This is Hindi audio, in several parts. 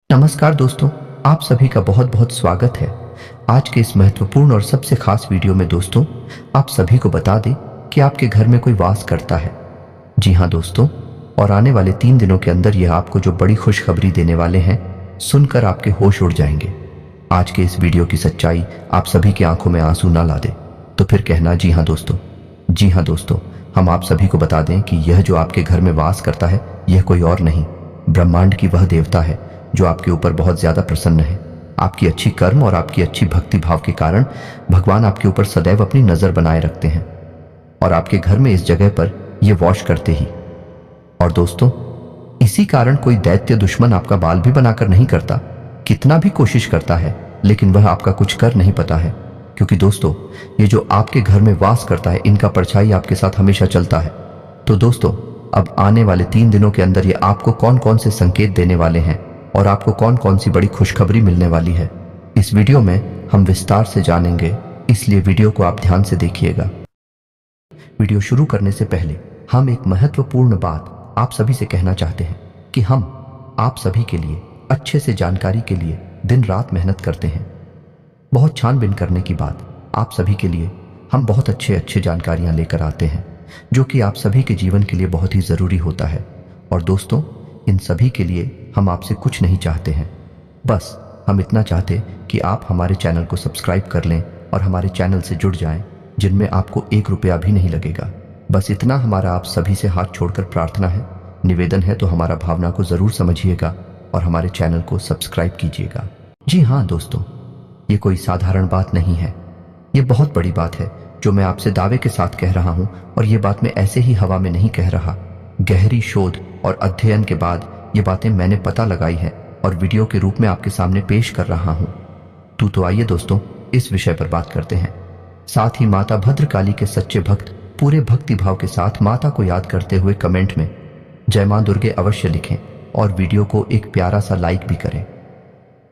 नमस्कार दोस्तों, आप सभी का बहुत बहुत स्वागत है। आज के इस महत्वपूर्ण और सबसे खास वीडियो में दोस्तों, आप सभी को बता दें कि आपके घर में कोई वास करता है। जी हाँ दोस्तों, और आने वाले 3 दिनों के अंदर यह आपको जो बड़ी खुशखबरी देने वाले हैं, सुनकर आपके होश उड़ जाएंगे। आज के इस वीडियो की सच्चाई आप सभी की आंखों में आंसू ना ला दे तो फिर कहना जी हाँ दोस्तों। जी हाँ दोस्तों, हम आप सभी को बता दें कि यह जो आपके घर में वास करता है, यह कोई और नहीं, ब्रह्मांड की वह देवता है जो आपके ऊपर बहुत ज्यादा प्रसन्न है। आपकी अच्छी कर्म और आपकी अच्छी भक्ति भाव के कारण भगवान आपके ऊपर सदैव अपनी नजर बनाए रखते हैं और आपके घर में इस जगह पर यह वॉश करते ही। और दोस्तों, इसी कारण कोई दैत्य दुश्मन आपका बाल भी बनाकर नहीं करता, कितना भी कोशिश करता है, लेकिन वह आपका कुछ कर नहीं पाता है। क्योंकि दोस्तों, ये जो आपके घर में वास करता है, इनका परछाई आपके साथ हमेशा चलता है। तो दोस्तों, अब आने वाले 3 दिनों के अंदर ये आपको कौन कौन से संकेत देने वाले हैं और आपको कौन कौन सी बड़ी खुशखबरी मिलने वाली है, इस वीडियो में हम विस्तार से जानेंगे, इसलिए वीडियो को आप ध्यान से देखिएगा। वीडियो शुरू करने से पहले हम एक महत्वपूर्ण बात आप सभी से कहना चाहते हैं कि हम आप सभी के लिए अच्छे से जानकारी के लिए दिन रात मेहनत करते हैं। बहुत छानबीन करने की बाद आप सभी के लिए हम बहुत अच्छे जानकारियां लेकर आते हैं, जो कि आप सभी के जीवन के लिए बहुत ही ज़रूरी होता है। और दोस्तों, इन सभी के लिए हम आपसे कुछ नहीं चाहते हैं, बस हम इतना चाहते कि आप हमारे चैनल को सब्सक्राइब कर लें और हमारे चैनल से जुड़ जाएं, जिनमें आपको 1 रुपया भी नहीं लगेगा। बस इतना हमारा आप सभी से हाथ छोड़कर प्रार्थना है, निवेदन है। तो हमारा भावना को ज़रूर समझिएगा और हमारे चैनल को सब्सक्राइब कीजिएगा। जी हाँ दोस्तों, ये कोई साधारण बात नहीं है, ये बहुत बड़ी बात है जो मैं आपसे दावे के साथ कह रहा हूँ। और ये बात मैं ऐसे ही हवा में नहीं कह रहा, गहरी शोध और अध्ययन के बाद ये बातें मैंने पता लगाई है और वीडियो के रूप में आपके सामने पेश कर रहा हूँ। तो आइए दोस्तों, इस विषय पर बात करते हैं। साथ ही माता भद्रकाली के सच्चे भक्त पूरे भक्ति भाव के साथ माता को याद करते हुए कमेंट में जय मां दुर्गे अवश्य लिखें और वीडियो को एक प्यारा सा लाइक भी करें।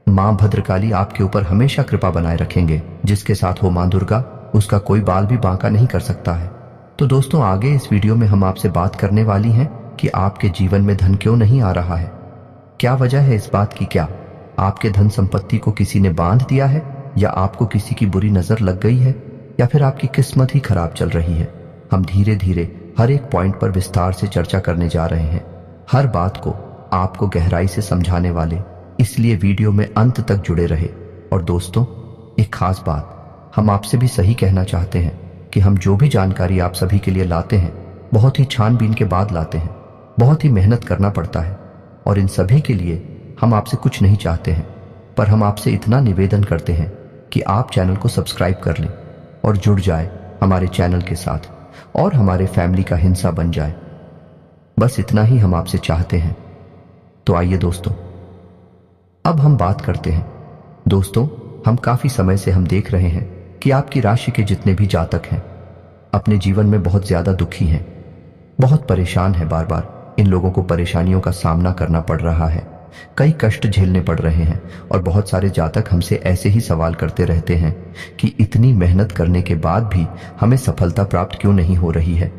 मां भद्रकाली आपके ऊपर हमेशा कृपा बनाए रखेंगे। जिसके साथ हो मां दुर्गा, उसका कोई बाल भी बांका नहीं कर सकता है। तो दोस्तों, आगे इस वीडियो में हम आपसे बात करने वाली हैं कि आपके जीवन में धन क्यों नहीं आ रहा है, क्या वजह है इस बात की। क्या आपके धन संपत्ति को किसी ने बांध दिया है, या आपको किसी की बुरी नजर लग गई है, या फिर आपकी किस्मत ही खराब चल रही है। हम धीरे धीरे हर एक पॉइंट पर विस्तार से चर्चा करने जा रहे हैं, हर बात को आपको गहराई से समझाने वाले, इसलिए वीडियो में अंत तक जुड़े रहे। और दोस्तों, एक खास बात हम आपसे भी सही कहना चाहते हैं कि हम जो भी जानकारी आप सभी के लिए लाते हैं, बहुत ही छानबीन के बाद लाते हैं, बहुत ही मेहनत करना पड़ता है। और इन सभी के लिए हम आपसे कुछ नहीं चाहते हैं, पर हम आपसे इतना निवेदन करते हैं कि आप चैनल को सब्सक्राइब कर लें और जुड़ जाए हमारे चैनल के साथ और हमारे फैमिली का हिस्सा बन जाए। बस इतना ही हम आपसे चाहते हैं। तो आइए दोस्तों, अब हम बात करते हैं। दोस्तों, हम काफी समय से हम देख रहे हैं कि आपकी राशि के जितने भी जातक हैं, अपने जीवन में बहुत ज्यादा दुखी हैं, बहुत परेशान हैं। बार बार इन लोगों को परेशानियों का सामना करना पड़ रहा है, कई कष्ट झेलने पड़ रहे हैं। और बहुत सारे जातक हमसे ऐसे ही सवाल करते रहते हैं कि इतनी मेहनत करने के बाद भी हमें सफलता प्राप्त क्यों नहीं हो रही है,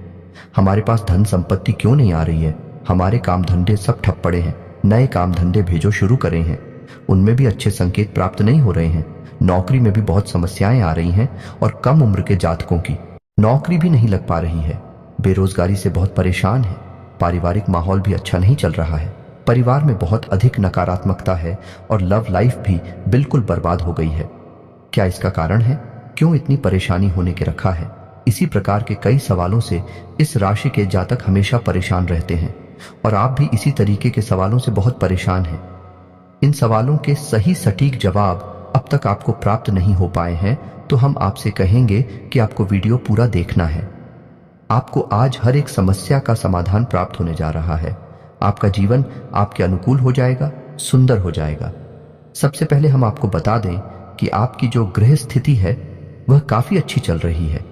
हमारे पास धन संपत्ति क्यों नहीं आ रही है, हमारे काम धंधे सब ठप पड़े हैं, नए काम धंधे भेजो शुरू करें हैं, उनमें भी अच्छे संकेत प्राप्त नहीं हो रहे हैं, नौकरी में भी बहुत समस्याएं आ रही हैं और कम उम्र के जातकों की नौकरी भी नहीं लग पा रही है, बेरोजगारी से बहुत परेशान है, पारिवारिक माहौल भी अच्छा नहीं चल रहा है, परिवार में बहुत अधिक नकारात्मकता है और लव लाइफ भी बिल्कुल बर्बाद हो गई है। क्या इसका कारण है, क्यों इतनी परेशानी होने के रखा है? इसी प्रकार के कई सवालों से इस राशि के जातक हमेशा परेशान रहते हैं और आप भी इसी तरीके के सवालों से बहुत परेशान हैं। इन सवालों के सही सटीक जवाब अब तक आपको प्राप्त नहीं हो पाए हैं, तो हम आपसे कहेंगे कि आपको वीडियो पूरा देखना है। आपको आज हर एक समस्या का समाधान प्राप्त होने जा रहा है। आपका जीवन आपके अनुकूल हो जाएगा, सुंदर हो जाएगा। सबसे पहले हम आपको बता दें कि आपकी जो गृह स्थिति है वह काफी अच्छी चल रही है,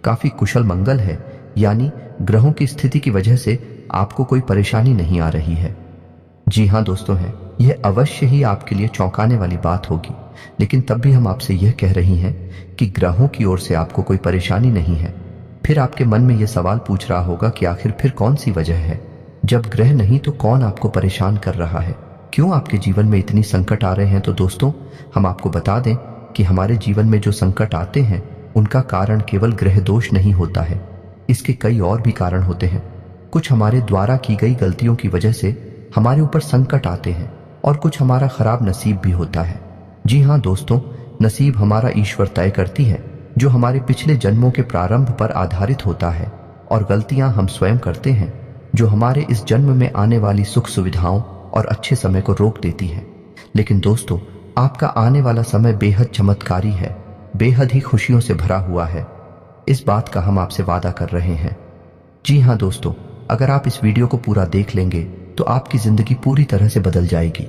काफी कुशल मंगल है, यानी ग्रहों की स्थिति की वजह से आपको कोई परेशानी नहीं आ रही है। जी हाँ दोस्तों, है यह अवश्य ही आपके लिए चौंकाने वाली बात होगी, लेकिन तब भी हम आपसे यह कह रही हैं कि ग्रहों की ओर से आपको कोई परेशानी नहीं है। फिर आपके मन में यह सवाल पूछ रहा होगा कि आखिर फिर कौन सी वजह है, जब ग्रह नहीं तो कौन आपको परेशान कर रहा है, क्यों आपके जीवन में इतनी संकट आ रहे हैं, तो दोस्तों हम आपको बता दें कि हमारे जीवन में जो संकट आते हैं उनका कारण केवल ग्रह दोष नहीं होता है। इसके कई और भी कारण होते हैं। कुछ हमारे द्वारा की गई गलतियों की वजह से हमारे ऊपर संकट आते हैं और कुछ हमारा खराब नसीब भी होता है। जी हाँ दोस्तों, नसीब हमारा ईश्वर तय करती है, जो हमारे पिछले जन्मों के प्रारंभ पर आधारित होता है, और गलतियां हम स्वयं करते हैं जो हमारे इस जन्म में आने वाली सुख सुविधाओं और अच्छे समय को रोक देती है। लेकिन दोस्तों, आपका आने वाला समय बेहद चमत्कारी है, बेहद ही खुशियों से भरा हुआ है। इस बात का हम आपसे वादा कर रहे हैं। जी हाँ दोस्तों, अगर आप इस वीडियो को पूरा देख लेंगे तो आपकी जिंदगी पूरी तरह से बदल जाएगी,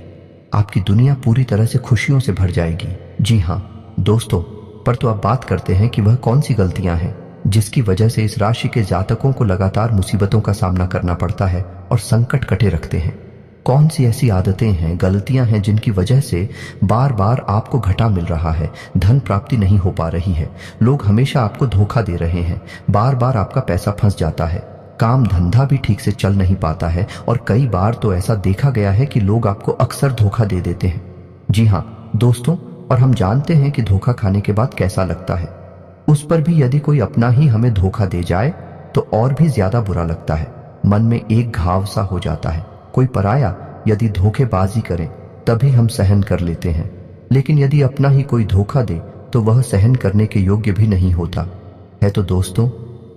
आपकी दुनिया पूरी तरह से खुशियों से भर जाएगी। जी हाँ दोस्तों, पर तो अब बात करते हैं कि वह कौन सी गलतियां हैं जिसकी वजह से इस राशि के जातकों को लगातार मुसीबतों का सामना करना पड़ता है और संकट कटे रखते हैं। कौन सी ऐसी आदतें हैं, गलतियां हैं जिनकी वजह से बार बार आपको घाटा मिल रहा है, धन प्राप्ति नहीं हो पा रही है, लोग हमेशा आपको धोखा दे रहे हैं, बार बार आपका पैसा फंस जाता है, काम धंधा भी ठीक से चल नहीं पाता है, और कई बार तो ऐसा देखा गया है कि लोग आपको अक्सर धोखा दे देते हैं। जी हाँ दोस्तों, और हम जानते हैं कि धोखा खाने के बाद कैसा लगता है। उस पर भी यदि कोई अपना ही हमें धोखा दे जाए तो और भी ज्यादा बुरा लगता है, मन में एक घाव सा हो जाता है। कोई पराया यदि धोखेबाजी करे तभी हम सहन कर लेते हैं, लेकिन यदि अपना ही कोई धोखा दे तो वह सहन करने के योग्य भी नहीं होता है। तो दोस्तों,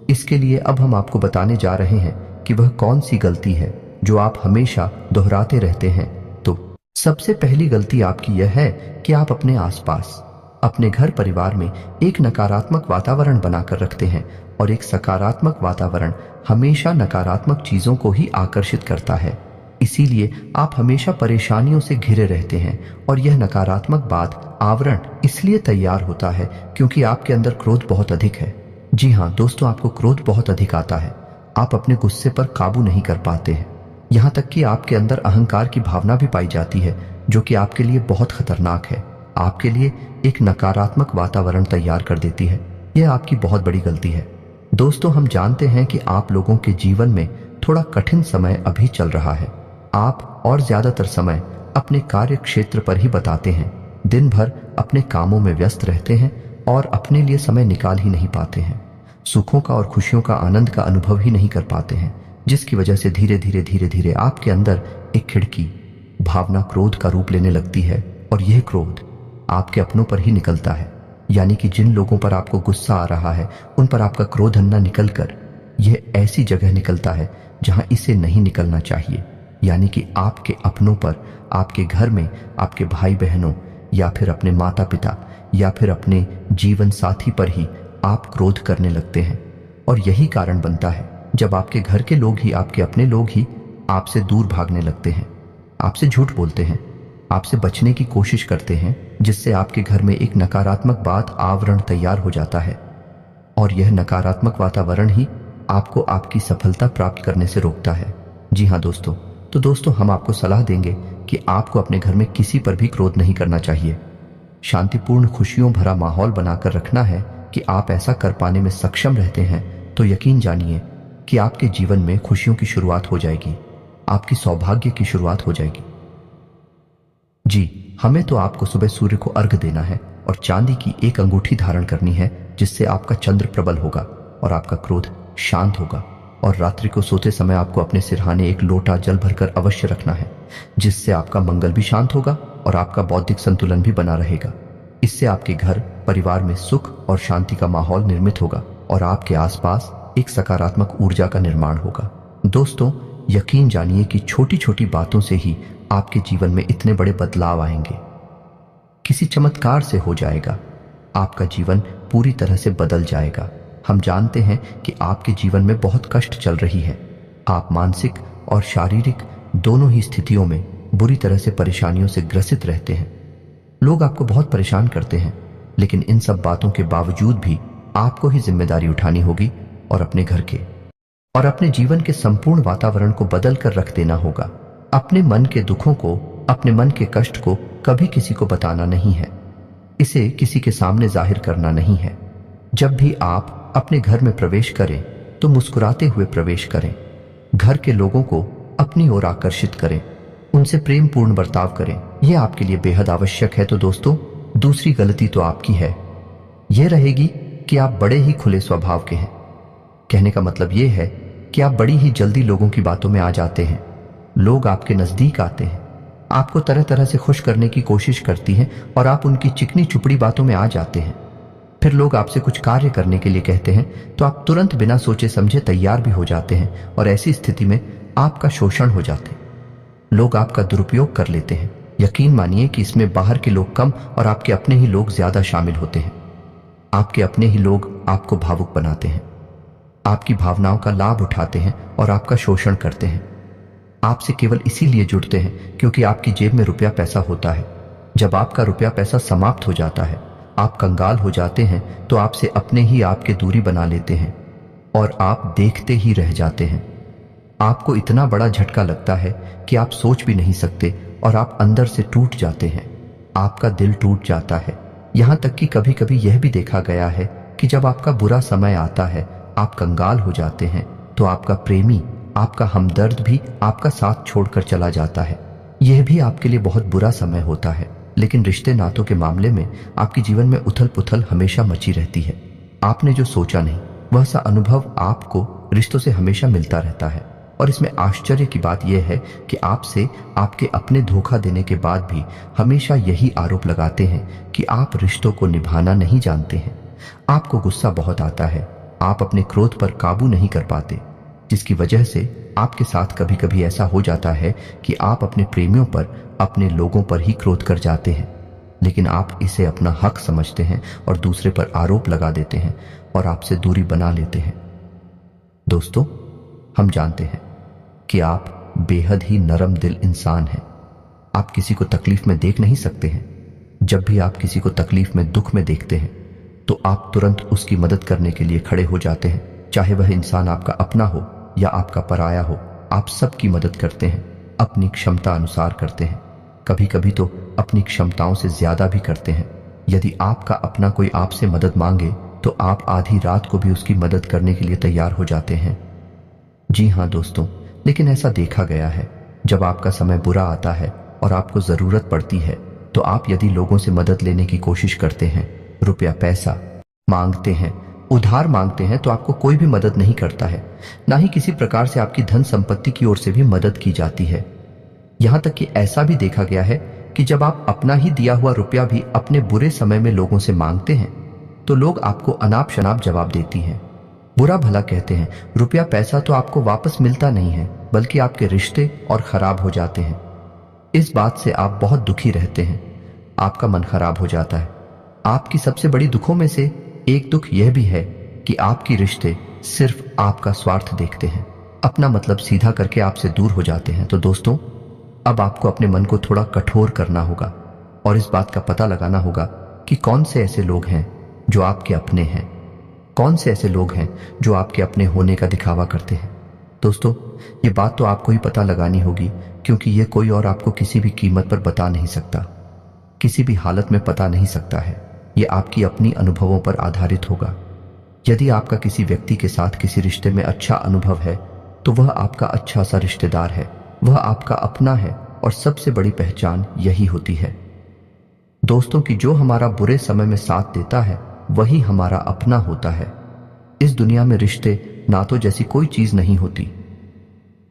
इसके लिए अब हम आपको बताने जा रहे हैं कि वह कौन सी गलती है जो आप हमेशा दोहराते रहते हैं। तो सबसे पहली गलती आपकी यह है कि आप अपने आसपास, अपने घर परिवार में एक नकारात्मक वातावरण बनाकर रखते हैं, और एक सकारात्मक वातावरण हमेशा नकारात्मक चीजों को ही आकर्षित करता है। इसीलिए आप हमेशा परेशानियों से घिरे रहते हैं, और यह नकारात्मक बात आवरण इसलिए तैयार होता है क्योंकि आपके अंदर क्रोध बहुत अधिक है। जी हाँ दोस्तों, आपको क्रोध बहुत अधिक आता है, आप अपने गुस्से पर काबू नहीं कर पाते हैं, यहाँ तक कि आपके अंदर अहंकार की भावना भी पाई जाती है, जो कि आपके लिए बहुत खतरनाक है, आपके लिए एक नकारात्मक वातावरण तैयार कर देती है। यह आपकी बहुत बड़ी गलती है। दोस्तों, हम जानते हैं कि आप लोगों के जीवन में थोड़ा कठिन समय अभी चल रहा है। आप और ज्यादातर समय अपने कार्य क्षेत्र पर ही बताते हैं, दिन भर अपने कामों में व्यस्त रहते हैं और अपने लिए समय निकाल ही नहीं पाते हैं, सुखों का और खुशियों का आनंद का अनुभव ही नहीं कर पाते हैं, जिसकी वजह से धीरे धीरे आपके अंदर एक खिड़की भावना क्रोध का रूप लेने लगती है, और यह क्रोध आपके अपनों पर ही निकलता है। यानी कि जिन लोगों पर आपको गुस्सा आ रहा है उन पर आपका क्रोध न निकलकर यह ऐसी जगह निकलता है जहां इसे नहीं निकलना चाहिए, यानी कि आपके अपनों पर, आपके घर में, आपके भाई बहनों या फिर अपने माता पिता या फिर अपने जीवन साथी पर ही आप क्रोध करने लगते हैं। और यही कारण बनता है जब आपके घर के लोग ही, आपके अपने लोग ही आपसे दूर भागने लगते हैं, आपसे झूठ बोलते हैं, आपसे बचने की कोशिश करते हैं, जिससे आपके घर में एक नकारात्मक बात आवरण तैयार हो जाता है, और यह नकारात्मक वातावरण ही आपको आपकी सफलता प्राप्त करने से रोकता है। जी हाँ दोस्तों, तो दोस्तों हम आपको सलाह देंगे कि आपको अपने घर में किसी पर भी क्रोध नहीं करना चाहिए। शांतिपूर्ण खुशियों भरा माहौल बनाकर रखना है कि आप ऐसा कर पाने में सक्षम रहते हैं तो यकीन जानिए कि आपके जीवन में खुशियों की शुरुआत हो जाएगी, आपकी सौभाग्य की शुरुआत हो जाएगी। जी, हमें तो आपको सुबह सूर्य को अर्घ देना है और चांदी की एक अंगूठी धारण करनी है, जिससे आपका चंद्र प्रबल होगा और आपका क्रोध शांत होगा। और रात्रि को सोते समय आपको अपने सिरहाने एक लोटा जल भरकर अवश्य रखना है, जिससे आपका मंगल भी शांत होगा और आपका बौद्धिक संतुलन भी बना रहेगा। इससे आपके घर परिवार में सुख और शांति का माहौल निर्मित होगा और आपके आसपास एक सकारात्मक ऊर्जा का निर्माण होगा। दोस्तों, यकीन जानिए कि छोटी छोटी बातों से ही आपके जीवन में इतने बड़े बदलाव आएंगे, किसी चमत्कार से हो जाएगा, आपका जीवन पूरी तरह से बदल जाएगा। हम जानते हैं कि आपके जीवन में बहुत कष्ट चल रही है, आप मानसिक और शारीरिक दोनों ही स्थितियों में बुरी तरह से परेशानियों से ग्रसित रहते हैं। लोग आपको बहुत परेशान करते हैं, लेकिन इन सब बातों के बावजूद भी आपको ही जिम्मेदारी उठानी होगी और अपने घर के और अपने जीवन के संपूर्ण वातावरण को बदल कर रख देना होगा। अपने मन के दुखों को, अपने मन के कष्ट को कभी किसी को बताना नहीं है, इसे किसी के सामने जाहिर करना नहीं है। जब भी आप अपने घर में प्रवेश करें तो मुस्कुराते हुए प्रवेश करें, घर के लोगों को अपनी ओर आकर्षित करें, उनसे प्रेम पूर्ण बर्ताव करें, यह आपके लिए बेहद आवश्यक है। तो दोस्तों, दूसरी गलती तो आपकी है, यह रहेगी कि आप बड़े ही खुले स्वभाव के हैं। कहने का मतलब यह है कि आप बड़ी ही जल्दी लोगों की बातों में आ जाते हैं। लोग आपके नजदीक आते हैं, आपको तरह तरह से खुश करने की कोशिश करती हैं और आप उनकी चिकनी चुपड़ी बातों में आ जाते हैं। फिर लोग आपसे कुछ कार्य करने के लिए कहते हैं तो आप तुरंत बिना सोचे समझे तैयार भी हो जाते हैं और ऐसी स्थिति में आपका शोषण हो जाते हैं। लोग आपका दुरुपयोग कर लेते हैं। यकीन मानिए कि इसमें बाहर के लोग कम और आपके अपने ही लोग ज्यादा शामिल होते हैं। आपके अपने ही लोग आपको भावुक बनाते हैं, आपकी भावनाओं का लाभ उठाते हैं और आपका शोषण करते हैं। आपसे केवल इसीलिए जुड़ते हैं क्योंकि आपकी जेब में रुपया पैसा होता है। जब आपका रुपया पैसा समाप्त हो जाता है, आप कंगाल हो जाते हैं, तो आपसे अपने ही आपके दूरी बना लेते हैं और आप देखते ही रह जाते हैं। आपको इतना बड़ा झटका लगता है कि आप सोच भी नहीं सकते और आप अंदर से टूट जाते हैं। आपका दिल टूट जाता है। यहां तक कि कभी कभी यह भी देखा गया है कि जब आपका बुरा समय आता है, आप कंगाल हो जाते हैं, तो आपका प्रेमी, आपका हमदर्द भी आपका साथ छोड़कर चला जाता है। यह भी आपके लिए बहुत बुरा समय होता है। लेकिन रिश्ते नातों के मामले में आपके जीवन में उथल पुथल हमेशा मची रहती है। आपने जो सोचा नहीं, वह सा अनुभव आपको रिश्तों से हमेशा मिलता रहता है। और इसमें आश्चर्य की बात यह है कि आपसे आपके अपने धोखा देने के बाद भी हमेशा यही आरोप लगाते हैं कि आप रिश्तों को निभाना नहीं जानते हैं। आपको गुस्सा बहुत आता है, आप अपने क्रोध पर काबू नहीं कर पाते, जिसकी वजह से आपके साथ कभी कभी ऐसा हो जाता है कि आप अपने प्रेमियों पर, अपने लोगों पर ही क्रोध कर जाते हैं। लेकिन आप इसे अपना हक समझते हैं और दूसरे पर आरोप लगा देते हैं और आपसे दूरी बना लेते हैं। दोस्तों, हम जानते हैं कि आप बेहद ही नरम दिल इंसान हैं। आप किसी को तकलीफ में देख नहीं सकते हैं। जब भी आप किसी को तकलीफ में, दुख में देखते हैं, तो आप तुरंत उसकी मदद करने के लिए खड़े हो जाते हैं। चाहे वह इंसान आपका अपना हो या आपका पराया हो, आप सबकी मदद करते हैं, अपनी क्षमता अनुसार करते हैं। कभी कभी तो अपनी क्षमताओं से ज्यादा भी करते हैं। यदि आपका अपना कोई आपसे मदद मांगे तो आप आधी रात को भी उसकी मदद करने के लिए तैयार हो जाते हैं। जी हाँ दोस्तों, लेकिन ऐसा देखा गया है, जब आपका समय बुरा आता है और आपको जरूरत पड़ती है, तो आप यदि लोगों से मदद लेने की कोशिश करते हैं, रुपया पैसा मांगते हैं, उधार मांगते हैं, तो आपको कोई भी मदद नहीं करता है। ना ही किसी प्रकार से आपकी धन संपत्ति की ओर से भी मदद की जाती है। यहां तक कि ऐसा भी देखा गया है कि जब आप अपना ही दिया हुआ रुपया भी अपने बुरे समय में लोगों से मांगते हैं, तो लोग आपको अनाप शनाप जवाब देती हैं, बुरा भला कहते हैं। रुपया पैसा तो आपको वापस मिलता नहीं है, बल्कि आपके रिश्ते और खराब हो जाते हैं। इस बात से आप बहुत दुखी रहते हैं, आपका मन खराब हो जाता है। आपकी सबसे बड़ी दुखों में से एक दुख यह भी है कि आपके रिश्ते सिर्फ आपका स्वार्थ देखते हैं, अपना मतलब सीधा करके आपसे दूर हो जाते हैं। तो दोस्तों, अब आपको अपने मन को थोड़ा कठोर करना होगा और इस बात का पता लगाना होगा कि कौन से ऐसे लोग हैं जो आपके अपने हैं, कौन से ऐसे लोग हैं जो आपके अपने होने का दिखावा करते हैं। दोस्तों, ये बात तो आपको ही पता लगानी होगी, क्योंकि ये कोई और आपको किसी भी कीमत पर बता नहीं सकता, किसी भी हालत में पता नहीं सकता है। ये आपकी अपनी अनुभवों पर आधारित होगा। यदि आपका किसी व्यक्ति के साथ किसी रिश्ते में अच्छा अनुभव है, तो वह आपका अच्छा सा रिश्तेदार है, वह आपका अपना है और सबसे बड़ी पहचान यही होती है दोस्तों कि जो हमारा बुरे समय में साथ देता है, वही हमारा अपना होता है। इस दुनिया में रिश्ते नातों जैसी कोई चीज नहीं होती।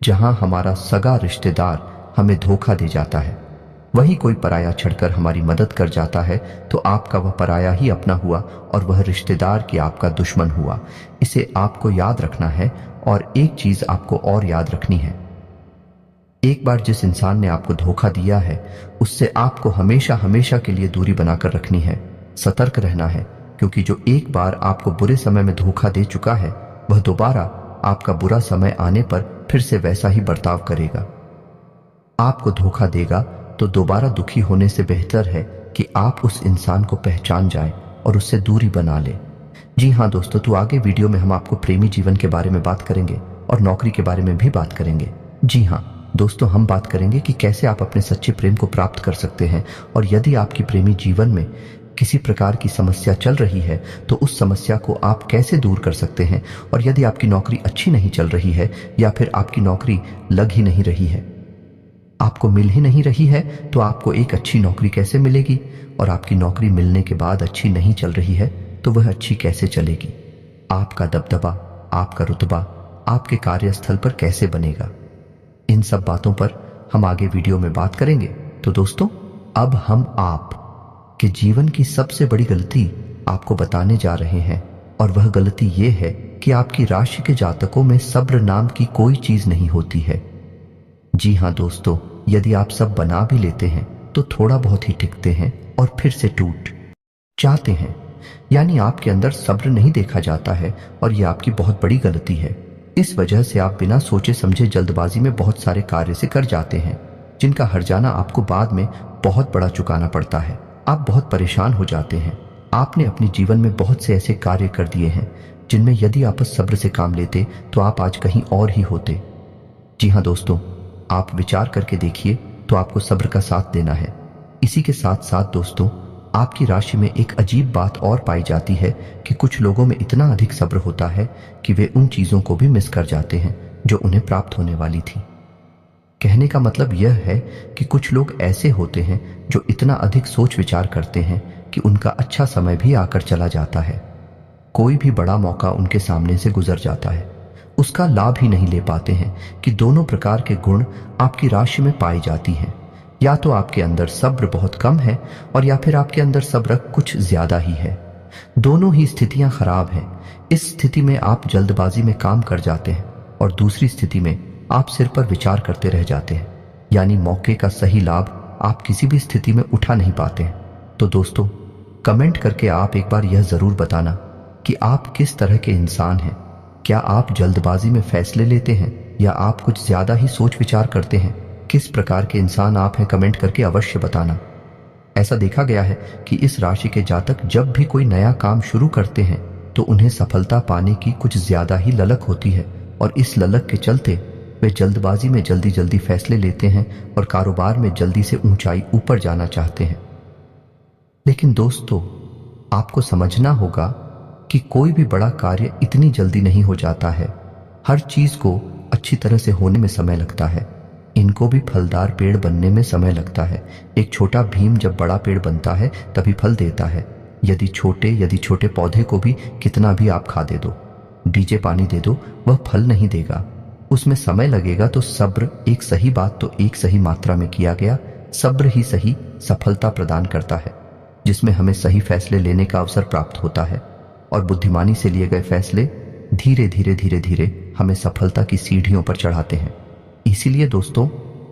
जहां हमारा सगा रिश्तेदार हमें धोखा दे जाता है, वही कोई पराया छड़कर हमारी मदद कर जाता है, तो आपका वह पराया ही अपना हुआ और वह रिश्तेदार की आपका दुश्मन हुआ। इसे आपको याद रखना है। और एक चीज आपको और याद रखनी है, एक बार जिस इंसान ने आपको धोखा दिया है, उससे आपको हमेशा हमेशा के लिए दूरी बनाकर रखनी है। सतर्क रहना है, क्योंकि जो एक बार आपको बुरे समय में धोखा दे चुका है, वह दोबारा आपका बुरा समय आने पर फिर से वैसा ही बर्ताव करेगा। आपको धोखा देगा तो दोबारा दुखी होने से बेहतर है कि आप उस इंसान को पहचान जाएं और उससे दूरी बना लें। जी हाँ दोस्तों, तो आगे वीडियो में हम आपको प्रेमी जीवन के बारे में बात करेंगे और नौकरी के बारे में भी बात करेंगे। जी हाँ दोस्तों, हम बात करेंगे कि कैसे आप अपने सच्चे प्रेम को प्राप्त कर सकते हैं, और यदि आपकी प्रेमी जीवन में किसी प्रकार की समस्या चल रही है, तो उस समस्या को आप कैसे दूर कर सकते हैं। और यदि आपकी नौकरी अच्छी नहीं चल रही है या फिर आपकी नौकरी लग ही नहीं रही है, आपको मिल ही नहीं रही है तो आपको एक अच्छी नौकरी कैसे मिलेगी, और आपकी नौकरी मिलने के बाद अच्छी नहीं चल रही है तो वह अच्छी कैसे चलेगी। आपका दबदबा, आपका रुतबा आपके कार्यस्थल पर कैसे बनेगा। इन सब बातों पर हम आगे वीडियो में बात करेंगे। तो दोस्तों, अब हम आप के जीवन की सबसे बड़ी गलती आपको बताने जा रहे हैं, और वह गलती ये है कि आपकी राशि के जातकों में सब्र नाम की कोई चीज नहीं होती है। जी हाँ दोस्तों, यदि आप सब बना भी लेते हैं तो थोड़ा बहुत ही टिकते हैं और फिर से टूट जाते हैं। यानी आपके अंदर सब्र नहीं देखा जाता है, और यह आपकी बहुत बड़ी गलती है। इस वजह से आप बिना सोचे समझे जल्दबाजी में बहुत सारे कार्य से कर जाते हैं, जिनका हर्जाना आपको बाद में बहुत बड़ा चुकाना पड़ता है। आप बहुत परेशान हो जाते हैं। आपने अपने जीवन में बहुत से ऐसे कार्य कर दिए हैं जिनमें यदि आप सब्र से काम लेते तो आप आज कहीं और ही होते। जी हाँ दोस्तों, आप विचार करके देखिए तो आपको सब्र का साथ देना है। इसी के साथ साथ दोस्तों, आपकी राशि में एक अजीब बात और पाई जाती है कि कुछ लोगों में इतना अधिक सब्र होता है कि वे उन चीजों को भी मिस कर जाते हैं जो उन्हें प्राप्त होने वाली थी। कहने का मतलब यह है कि कुछ लोग ऐसे होते हैं जो इतना अधिक सोच विचार करते हैं कि उनका अच्छा समय भी आकर चला जाता है। कोई भी बड़ा मौका उनके सामने से गुजर जाता है, उसका लाभ ही नहीं ले पाते हैं कि दोनों प्रकार के गुण आपकी राशि में पाई जाती हैं। या तो आपके अंदर सब्र बहुत कम है, और या फिर आपके अंदर सब्र कुछ ज्यादा ही है। दोनों ही स्थितियां खराब हैं। इस स्थिति में आप जल्दबाजी में काम कर जाते हैं, और दूसरी स्थिति में आप सिर पर विचार करते रह जाते हैं। यानी मौके का सही लाभ आप किसी भी स्थिति में उठा नहीं पाते हैं। तो दोस्तों, कमेंट करके आप एक बार यह जरूर बताना कि आप किस तरह के इंसान हैं। क्या आप जल्दबाजी में फैसले लेते हैं, या आप कुछ ज्यादा ही सोच विचार करते हैं? किस प्रकार के इंसान आप हैं, कमेंट करके अवश्य बताना। ऐसा देखा गया है कि इस राशि के जातक जब भी कोई नया काम शुरू करते हैं तो उन्हें सफलता पाने की कुछ ज्यादा ही ललक होती है, और इस ललक के चलते वे जल्दबाजी में जल्दी जल्दी फैसले लेते हैं और कारोबार में जल्दी से ऊंचाई ऊपर जाना चाहते हैं। लेकिन दोस्तों, आपको समझना होगा कि कोई भी बड़ा कार्य इतनी जल्दी नहीं हो जाता है। हर चीज को अच्छी तरह से होने में समय लगता है। इनको भी फलदार पेड़ बनने में समय लगता है। एक छोटा भीम जब बड़ा पेड़ बनता है तभी फल देता है। यदि छोटे पौधे को भी कितना भी आप खाद दे दो, बीजे पानी दे दो, वह फल नहीं देगा, उसमें समय लगेगा। तो सब्र, एक सही बात तो एक सही मात्रा में किया गया सब्र ही सही सफलता प्रदान करता है, जिसमें हमें सही फैसले लेने का अवसर प्राप्त होता है, और बुद्धिमानी से लिए गए फैसले धीरे धीरे हमें सफलता की सीढ़ियों पर चढ़ाते हैं। इसीलिए दोस्तों,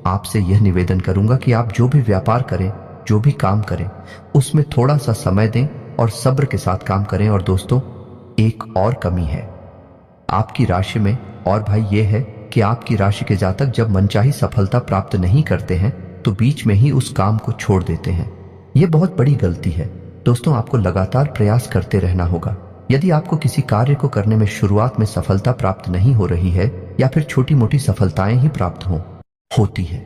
आपसे यह निवेदन करूंगा कि आप जो भी व्यापार करें, जो भी काम करें, उसमें थोड़ा सा समय दें और सब्र के साथ काम करें। और दोस्तों, एक और कमी है आपकी राशि में, और भाई ये है कि आपकी राशि के जातक जब मनचाही सफलता प्राप्त नहीं करते हैं तो बीच में ही उस काम को छोड़ देते हैं। यह बहुत बड़ी गलती है। दोस्तों, आपको लगातार प्रयास करते रहना होगा। यदि आपको किसी कार्य को करने में शुरुआत में सफलता प्राप्त नहीं हो रही है, या फिर छोटी मोटी सफलताएं ही प्राप्त होती है,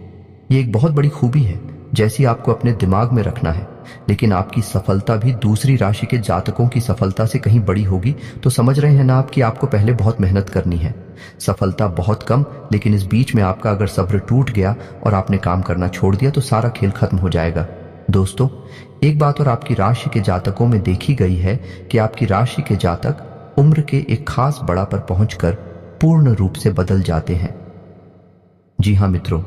ये एक बहुत बड़ी खूबी है जैसी आपको अपने दिमाग में रखना है। लेकिन आपकी सफलता भी दूसरी राशि के जातकों की सफलता से कहीं बड़ी होगी तो समझ रहे हैं ना आप कि आपको पहले बहुत मेहनत करनी है। सफलता बहुत कम, लेकिन इस बीच में आपका अगर सब्र टूट गया और आपने काम करना छोड़ दिया तो सारा खेल खत्म हो जाएगा। दोस्तों, एक बात और आपकी राशि के जातकों में देखी गई है कि आपकी राशि के जातक उम्र के एक खास बड़ा पर पहुंचकर पूर्ण रूप से बदल जाते हैं। जी हाँ मित्रों,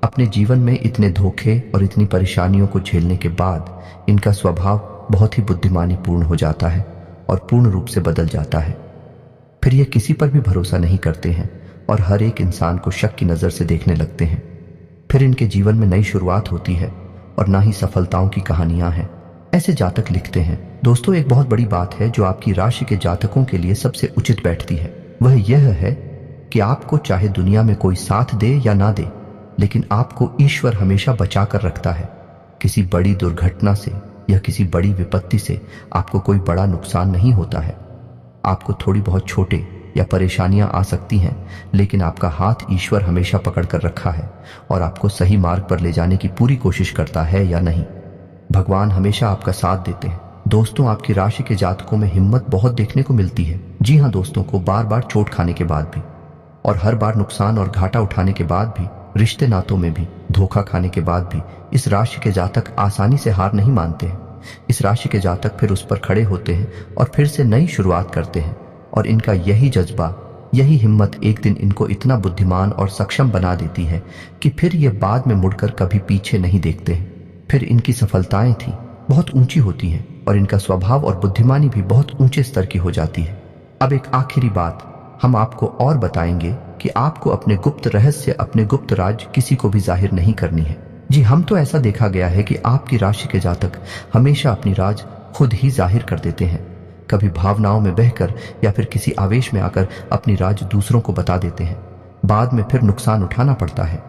अपने जीवन में इतने धोखे और इतनी परेशानियों को झेलने के बाद इनका स्वभाव बहुत ही बुद्धिमानी पूर्ण हो जाता है और पूर्ण रूप से बदल जाता है। फिर ये किसी पर भी भरोसा नहीं करते हैं और हर एक इंसान को शक की नजर से देखने लगते हैं। फिर इनके जीवन में नई शुरुआत होती है और ना ही सफलताओं की कहानियां हैं। ऐसे जातक लिखते हैं। दोस्तों, एक बहुत बड़ी बात है जो आपकी राशि के जातकों के लिए सबसे उचित बैठती है, वह यह है कि आपको चाहे दुनिया में कोई साथ दे या ना दे, लेकिन आपको ईश्वर हमेशा बचा कर रखता है। किसी बड़ी दुर्घटना से या किसी बड़ी विपत्ति से आपको कोई बड़ा नुकसान नहीं होता है। आपको थोड़ी बहुत छोटे या परेशानियां आ सकती हैं, लेकिन आपका हाथ ईश्वर हमेशा पकड़ कर रखा है और आपको सही मार्ग पर ले जाने की पूरी कोशिश करता है या नहीं। भगवान हमेशा आपका साथ देते हैं। दोस्तों, आपकी राशि के जातकों में हिम्मत बहुत देखने को मिलती है। जी हाँ दोस्तों, को बार बार चोट खाने के बाद भी और हर बार नुकसान और घाटा उठाने के बाद भी रिश्ते नातों में भी धोखा खाने के बाद भी इस राशि के जातक आसानी से हार नहीं मानते हैं। इस राशि के जातक फिर उस पर खड़े होते हैं और फिर से नई शुरुआत करते हैं। और इनका यही जज्बा, यही हिम्मत एक दिन इनको इतना बुद्धिमान और सक्षम बना देती है कि फिर ये बाद में मुड़कर कभी पीछे नहीं देखते हैं। फिर इनकी सफलताएं थी बहुत ऊंची होती हैं और इनका स्वभाव और बुद्धिमानी भी बहुत ऊंचे स्तर की हो जाती है। अब एक आखिरी बात हम आपको और बताएंगे कि आपको अपने गुप्त रहस्य, अपने गुप्त राज किसी को भी जाहिर नहीं करनी है। जी, हम तो ऐसा देखा गया है कि आपकी राशि के जातक हमेशा अपनी राज खुद ही जाहिर कर देते हैं। कभी भावनाओं में बहकर या फिर किसी आवेश में आकर अपनी राज दूसरों को बता देते हैं। बाद में फिर नुकसान उठाना पड़ता है।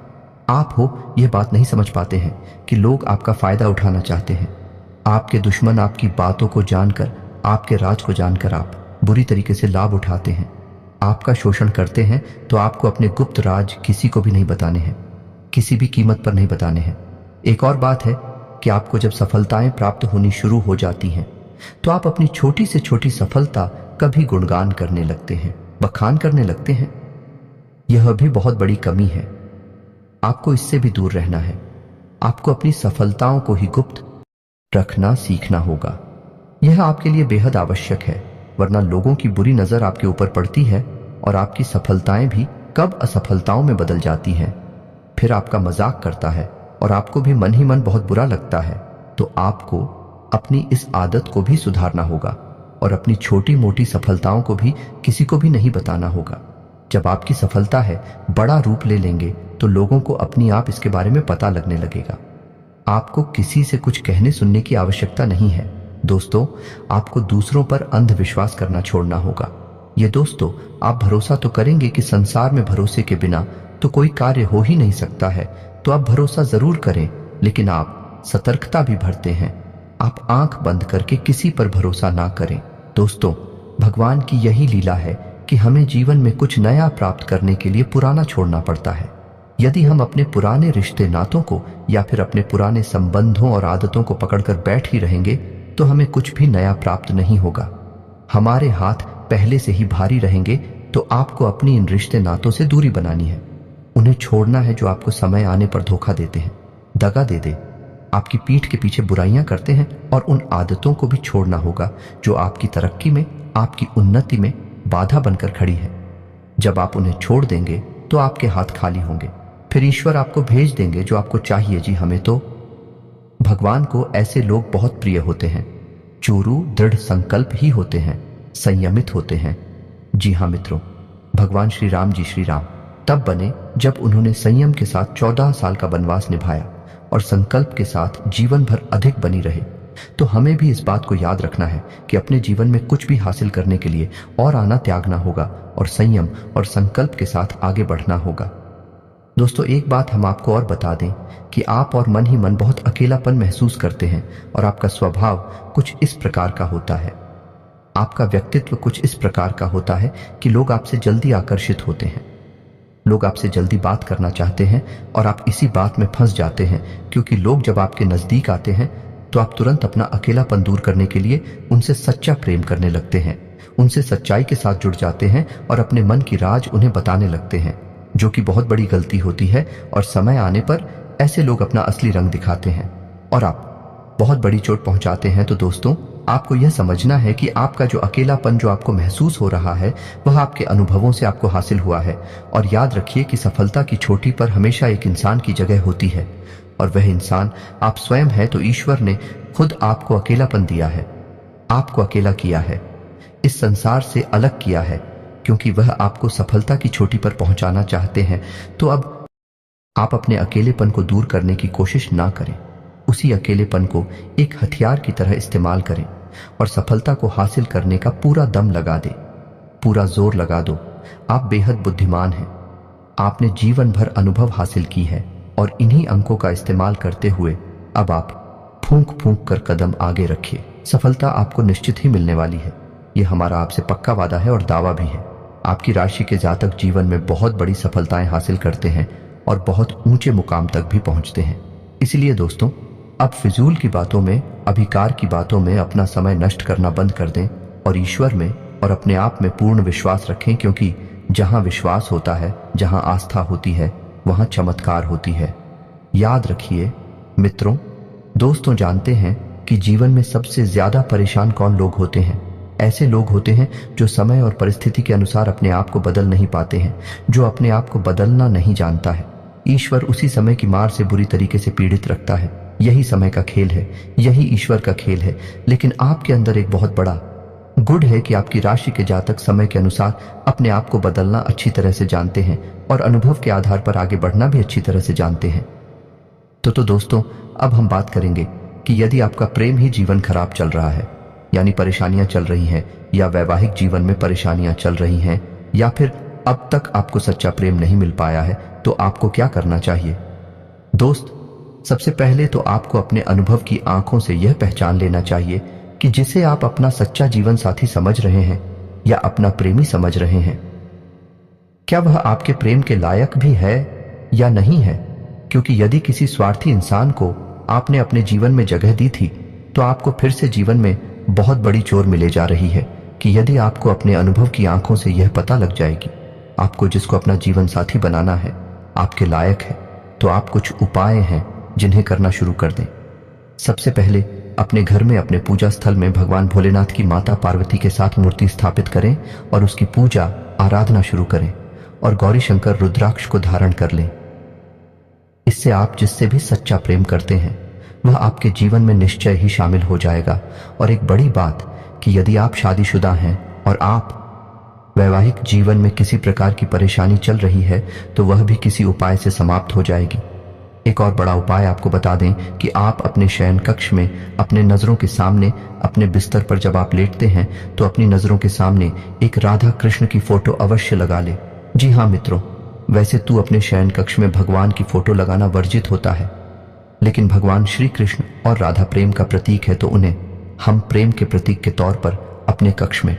आप हो यह बात नहीं समझ पाते हैं कि लोग आपका फायदा उठाना चाहते हैं। आपके दुश्मन आपकी बातों को जानकर, आपके राज को जानकर आप बुरी तरीके से लाभ उठाते हैं, आपका शोषण करते हैं। तो आपको अपने गुप्त राज किसी को भी नहीं बताने हैं, किसी भी कीमत पर नहीं बताने हैं। एक और बात है कि आपको जब सफलताएं प्राप्त होनी शुरू हो जाती हैं तो आप अपनी छोटी से छोटी सफलता का भी गुणगान करने लगते हैं, बखान करने लगते हैं। यह भी बहुत बड़ी कमी है। आपको इससे भी दूर रहना है। आपको अपनी सफलताओं को ही गुप्त रखना सीखना होगा। यह आपके लिए बेहद आवश्यक है, वरना लोगों की बुरी नजर आपके ऊपर पड़ती है और आपकी सफलताएं भी कब असफलताओं में बदल जाती हैं। फिर आपका मजाक करता है और आपको भी मन ही मन बहुत बुरा लगता है। तो आपको अपनी इस आदत को भी सुधारना होगा और अपनी छोटी मोटी सफलताओं को भी किसी को भी नहीं बताना होगा। जब आपकी सफलता है बड़ा रूप ले लेंगे तो लोगों को अपनी आप इसके बारे में पता लगने लगेगा। आपको किसी से कुछ कहने सुनने की आवश्यकता नहीं है। दोस्तों, आपको दूसरों पर अंधविश्वास करना छोड़ना होगा। ये दोस्तों, आप भरोसा तो करेंगे कि संसार में भरोसे के बिना तो कोई कार्य हो ही नहीं सकता है, तो आप भरोसा जरूर करें, लेकिन आप सतर्कता भी बरतें हैं। आप आंख बंद करके किसी पर भरोसा ना करें। दोस्तों, भगवान की यही लीला है कि हमें जीवन में कुछ नया प्राप्त करने के लिए पुराना छोड़ना पड़ता है। यदि हम अपने पुराने रिश्ते नातों को या फिर अपने पुराने संबंधों और आदतों को पकड़कर बैठ ही रहेंगे तो हमें कुछ भी नया प्राप्त नहीं होगा। हमारे हाथ पहले से ही भारी रहेंगे। तो आपको अपनी इन रिश्ते नातों से दूरी बनानी है। उन्हें छोड़ना है जो आपको समय आने पर धोखा देते हैं, दगा दे दे, आपकी पीठ के पीछे बुराइयां करते हैं। और उन आदतों को भी छोड़ना होगा जो आपकी तरक्की में, आपकी उन्नति में बाधा बनकर खड़ी है। जब आप उन्हें छोड़ देंगे तो आपके हाथ खाली होंगे। फिर ईश्वर आपको भेज देंगे जो आपको चाहिए। जी, हमें तो भगवान को ऐसे लोग बहुत प्रिय होते हैं। चोरू दृढ़ संकल्प ही होते हैं, संयमित होते हैं। जी हाँ मित्रों, भगवान श्री राम जी, श्री राम तब बने जब उन्होंने संयम के साथ 14 साल का वनवास निभाया और संकल्प के साथ जीवन भर अधिक बनी रहे। तो हमें भी इस बात को याद रखना है कि अपने जीवन में कुछ भी हासिल करने के लिए और आना त्यागना होगा और संयम और संकल्प के साथ आगे बढ़ना होगा। दोस्तों, एक बात हम आपको और बता दें कि आप और मन ही मन बहुत अकेलापन महसूस करते हैं और आपका स्वभाव कुछ इस प्रकार का होता है, आपका व्यक्तित्व कुछ इस प्रकार का होता है कि लोग आपसे जल्दी आकर्षित होते हैं, लोग आपसे जल्दी बात करना चाहते हैं और आप इसी बात में फंस जाते हैं क्योंकि लोग जब आपके नजदीक आते हैं तो आप तुरंत अपना अकेलापन दूर करने के लिए उनसे सच्चा प्रेम करने लगते हैं, उनसे सच्चाई के साथ जुड़ जाते हैं और अपने मन की राज उन्हें बताने लगते हैं, जो कि बहुत बड़ी गलती होती है। और समय आने पर ऐसे लोग अपना असली रंग दिखाते हैं और आप बहुत बड़ी चोट पहुंचाते हैं। तो दोस्तों, आपको यह समझना है कि आपका जो अकेलापन जो आपको महसूस हो रहा है वह आपके अनुभवों से आपको हासिल हुआ है। और याद रखिए कि सफलता की चोटी पर हमेशा एक इंसान की जगह होती है और वह इंसान आप स्वयं है। तो ईश्वर ने खुद आपको अकेलापन दिया है, आपको अकेला किया है, इस संसार से अलग किया है क्योंकि वह आपको सफलता की चोटी पर पहुंचाना चाहते हैं। तो अब आप अपने अकेलेपन को दूर करने की कोशिश ना करें, उसी अकेलेपन को एक हथियार की तरह इस्तेमाल करें और सफलता को हासिल करने का पूरा दम लगा दें, पूरा जोर लगा दो। आप बेहद बुद्धिमान हैं, आपने जीवन भर अनुभव हासिल की है और इन्हीं अंकों का इस्तेमाल करते हुए अब आप फूंक फूंक कर कदम आगे रखिए। सफलता आपको निश्चित ही मिलने वाली है, यह हमारा आपसे पक्का वादा है और दावा भी है। आपकी राशि के जातक जीवन में बहुत बड़ी सफलताएं हासिल करते हैं और बहुत ऊंचे मुकाम तक भी पहुंचते हैं। इसलिए दोस्तों, अब फिजूल की बातों में, अभिकार की बातों में अपना समय नष्ट करना बंद कर दें और ईश्वर में और अपने आप में पूर्ण विश्वास रखें, क्योंकि जहां विश्वास होता है, जहां आस्था होती है, वहां चमत्कार होती है। याद रखिए मित्रों, दोस्तों, जानते हैं कि जीवन में सबसे ज्यादा परेशान कौन लोग होते हैं? ऐसे लोग होते हैं जो समय और परिस्थिति के अनुसार अपने आप को बदल नहीं पाते हैं, जो अपने आप को बदलना नहीं जानता है। ईश्वर उसी समय की मार से बुरी तरीके से पीड़ित रखता है। यही समय का खेल है, यही ईश्वर का खेल है। लेकिन आपके अंदर एक बहुत बड़ा गुण है कि आपकी राशि के जातक समय के अनुसार अपने आप को बदलना अच्छी तरह से जानते हैं और अनुभव के आधार पर आगे बढ़ना भी अच्छी तरह से जानते हैं। तो दोस्तों, अब हम बात करेंगे कि यदि आपका प्रेम ही जीवन खराब चल रहा है, यानी परेशानियां चल रही हैं, या वैवाहिक जीवन में परेशानियां चल रही हैं, या फिर अब तक आपको सच्चा प्रेम नहीं मिल पाया है, तो आपको क्या करना चाहिए? दोस्त, सबसे पहले तो आपको अपने अनुभव की आंखों से यह पहचान लेना चाहिए कि जिसे आप अपना सच्चा जीवन साथी समझ रहे हैं या अपना प्रेमी समझ रहे हैं, क्या वह आपके प्रेम के लायक भी है या नहीं है? क्योंकि यदि किसी स्वार्थी इंसान को आपने अपने जीवन में जगह दी थी, तो आपको फिर से जीवन में बहुत बड़ी चोट मिले जा रही है कि यदि आपको अपने अनुभव की आंखों से यह पता लग जाएगी आपको जिसको अपना जीवन साथी बनाना है आपके लायक है, तो आप कुछ उपाय हैं जिन्हें करना शुरू कर दें। सबसे पहले अपने घर में, अपने पूजा स्थल में भगवान भोलेनाथ की माता पार्वती के साथ मूर्ति स्थापित करें और उसकी पूजा आराधना शुरू करें और गौरी शंकर रुद्राक्ष को धारण कर लें। इससे आप जिससे भी सच्चा प्रेम करते हैं वह आपके जीवन में निश्चय ही शामिल हो जाएगा। और एक बड़ी बात कि यदि आप शादीशुदा हैं और आप वैवाहिक जीवन में किसी प्रकार की परेशानी चल रही है, तो वह भी किसी उपाय से समाप्त हो जाएगी। एक और बड़ा उपाय आपको बता दें कि आप अपने शयन कक्ष में अपने नजरों के सामने, अपने बिस्तर पर जब आप लेटते हैं, तो अपनी नजरों के सामने एक राधा कृष्ण की फोटो अवश्य लगा ले। जी हाँ मित्रों, वैसे तू अपने शयन कक्ष में भगवान की फोटो लगाना वर्जित होता है, लेकिन भगवान श्री कृष्ण और राधा प्रेम का प्रतीक है, तो उन्हें हम प्रेम के प्रतीक के तौर पर अपने कक्ष में